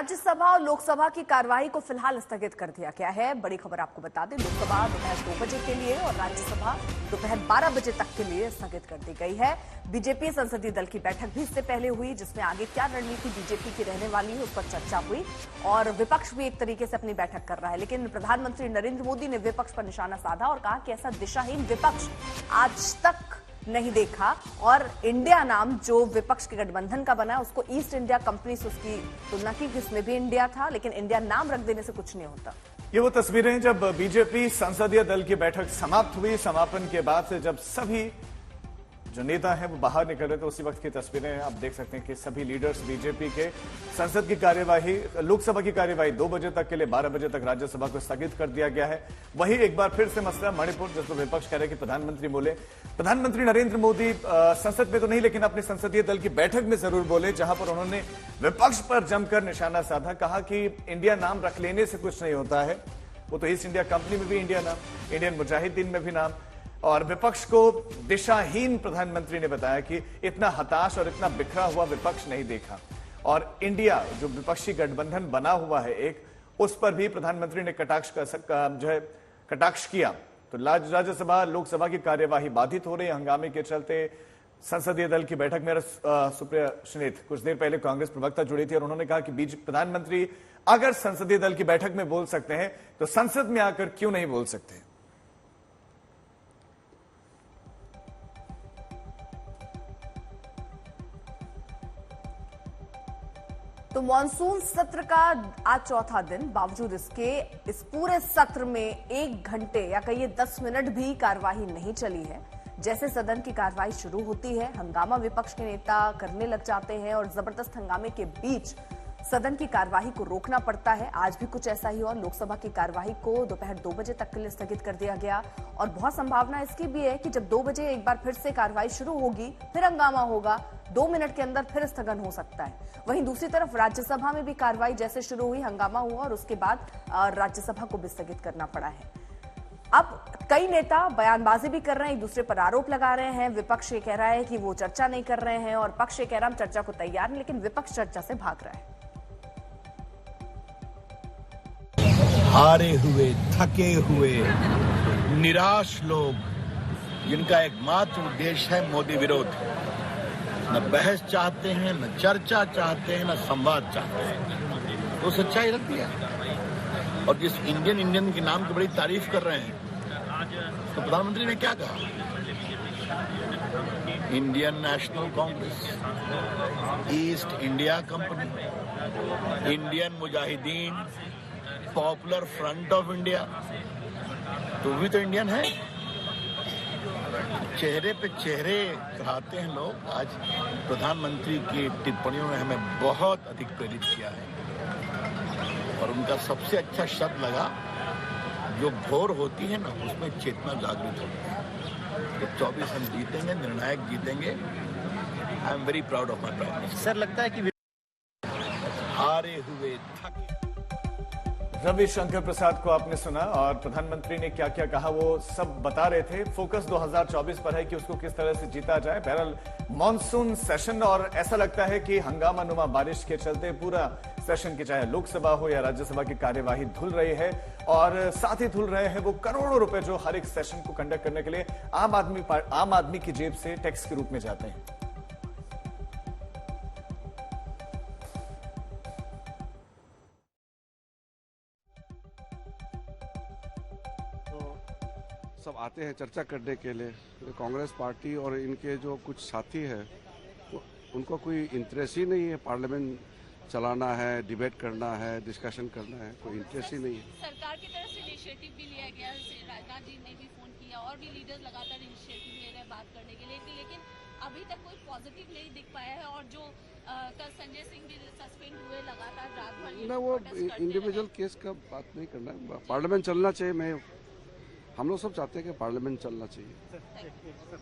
राज्यसभा और लोकसभा की कार्यवाही को फिलहाल स्थगित कर दिया गया है। बड़ी खबर आपको बता दें, लोकसभा दोपहर 2 बजे के लिए और राज्यसभा दोपहर 12 बजे तक के लिए स्थगित कर दी गई है। बीजेपी संसदीय दल की बैठक भी इससे पहले हुई, जिसमें आगे क्या रणनीति बीजेपी की रहने वाली है उस पर चर्चा हुई और विपक्ष भी एक तरीके से अपनी बैठक कर रहा है। लेकिन प्रधानमंत्री नरेंद्र मोदी ने विपक्ष पर निशाना साधा और कहा कि ऐसा दिशाहीन विपक्ष आज तक नहीं देखा और इंडिया नाम जो विपक्ष के गठबंधन का बना है उसको ईस्ट इंडिया कंपनी से उसकी तुलना की, जिसमें भी इंडिया था, लेकिन इंडिया नाम रख देने से कुछ नहीं होता। ये वो तस्वीरें जब बीजेपी संसदीय दल की बैठक समाप्त हुई, समापन के बाद से जब सभी जो नेता हैं वो बाहर निकल रहे थे, उसी वक्त की तस्वीरें आप देख सकते हैं कि सभी लीडर्स बीजेपी के संसद की कार्यवाही, लोकसभा की कार्यवाही 2 बजे तक के लिए 12 बजे तक राज्यसभा को स्थगित कर दिया गया है। वही एक बार फिर से मसला मणिपुर, जिसको विपक्ष कह रहे हैं कि प्रधानमंत्री बोले। प्रधानमंत्री नरेंद्र मोदी संसद में तो नहीं लेकिन अपने संसदीय दल की बैठक में जरूर बोले, जहां पर उन्होंने विपक्ष पर जमकर निशाना साधा। कहा कि इंडिया नाम रख लेने से कुछ नहीं होता है, वो तो ईस्ट इंडिया कंपनी में भी इंडिया नाम, इंडियन मुजाहिदीन में भी नाम, और विपक्ष को दिशाहीन प्रधानमंत्री ने बताया कि इतना हताश और इतना बिखरा हुआ विपक्ष नहीं देखा। और इंडिया जो विपक्षी गठबंधन बना हुआ है एक, उस पर भी प्रधानमंत्री ने कटाक्ष किया। तो राज्यसभा लोकसभा की कार्यवाही बाधित हो रही है हंगामे के चलते। संसदीय दल की बैठक में सुप्रिया सुनीत कुछ देर पहले कांग्रेस प्रवक्ता जुड़ी थी और उन्होंने कहा कि प्रधानमंत्री अगर संसदीय दल की बैठक में बोल सकते हैं तो संसद में आकर क्यों नहीं बोल सकते। तो मॉनसून सत्र का आज चौथा दिन, बावजूद इसके इस पूरे सत्र में 1 घंटे या कहिए 10 मिनट भी कार्यवाही नहीं चली है। जैसे सदन की कार्यवाही शुरू होती है, हंगामा विपक्ष के नेता करने लग जाते हैं और जबरदस्त हंगामे के बीच सदन की कार्यवाही को रोकना पड़ता है। आज भी कुछ ऐसा ही हुआ। लोकसभा की कार्यवाही को दोपहर 2 बजे तक के लिए स्थगित कर दिया गया और बहुत संभावना इसकी भी है कि जब 2 बजे एक बार फिर से कार्यवाही शुरू होगी, फिर हंगामा होगा, 2 मिनट के अंदर फिर स्थगन हो सकता है। वहीं दूसरी तरफ राज्यसभा में भी कार्यवाही जैसे शुरू हुई, हंगामा हुआ और उसके बाद राज्यसभा को भी स्थगित करना पड़ा है। अब कई नेता बयानबाजी भी कर रहे हैं, एक दूसरे पर आरोप लगा रहे हैं। विपक्ष ये कह रहा है कि वो चर्चा नहीं कर रहे हैं और पक्ष ये कह रहा है हम चर्चा को तैयार नहीं, लेकिन विपक्ष चर्चा से भाग रहा है। हारे हुए, थके हुए, निराश लोग, जिनका एकमात्र उद्देश्य है मोदी विरोध, न बहस चाहते हैं, न चर्चा चाहते हैं, न संवाद चाहते हैं, तो सच्चाई रख दिया। और जिस इंडियन के नाम की बड़ी तारीफ कर रहे हैं, तो प्रधानमंत्री ने क्या कहा? Indian national Congress, east India company, Indian Mujahideen, popular front of India, तो भी तो इंडियन है। चेहरे पे चेहरे चढ़ाते हैं लोग। आज प्रधानमंत्री की टिप्पणियों ने हमें बहुत अधिक प्रेरित किया है और उनका सबसे अच्छा शब्द लगा, जो घोर होती है ना उसमें चेतना जागृत होती है। तो 24 हम जीतेंगे, निर्णायक जीतेंगे। I am very proud of my prime minister. Sir, लगता है कि हारे हुए, थके। रविशंकर प्रसाद को आपने सुना और प्रधानमंत्री ने क्या क्या कहा वो सब बता रहे थे। फोकस 2024 पर है कि उसको किस तरह से जीता जाए। बहरहाल मॉनसून सेशन, और ऐसा लगता है कि हंगामानुमा बारिश के चलते पूरा सेशन की चाहे लोकसभा हो या राज्यसभा की कार्यवाही धुल रही है और साथ ही धुल रहे हैं वो करोड़ों रुपए जो हर एक सेशन को कंडक्ट करने के लिए आम आदमी की जेब से टैक्स के रूप में जाते हैं। सब आते हैं चर्चा करने के लिए। कांग्रेस पार्टी और इनके जो कुछ साथी हैं उनको कोई इंटरेस्ट ही नहीं है पार्लियामेंट चलाना है, डिबेट करना है, डिस्कशन करना है, कोई इंटरेस्ट ही नहीं है। सरकार की तरफ से इनिशिएटिव भी लिया गया, राजनाथ जी ने भी फोन किया और भी लीडर्स लगातार इनिशिएटिव ले रहे हैं बात करने के लिए, लेकिन अभी तक कोई पॉजिटिव नहीं दिख पाया है। और जो कल संजय सिंह भी सस्पेंड हुए लगातार रात भर, ना वो इंडिविजुअल केस का बात नहीं करना है। पार्लियामेंट चलना चाहिए। हम लोग सब चाहते हैं कि पार्लियामेंट चलना चाहिए।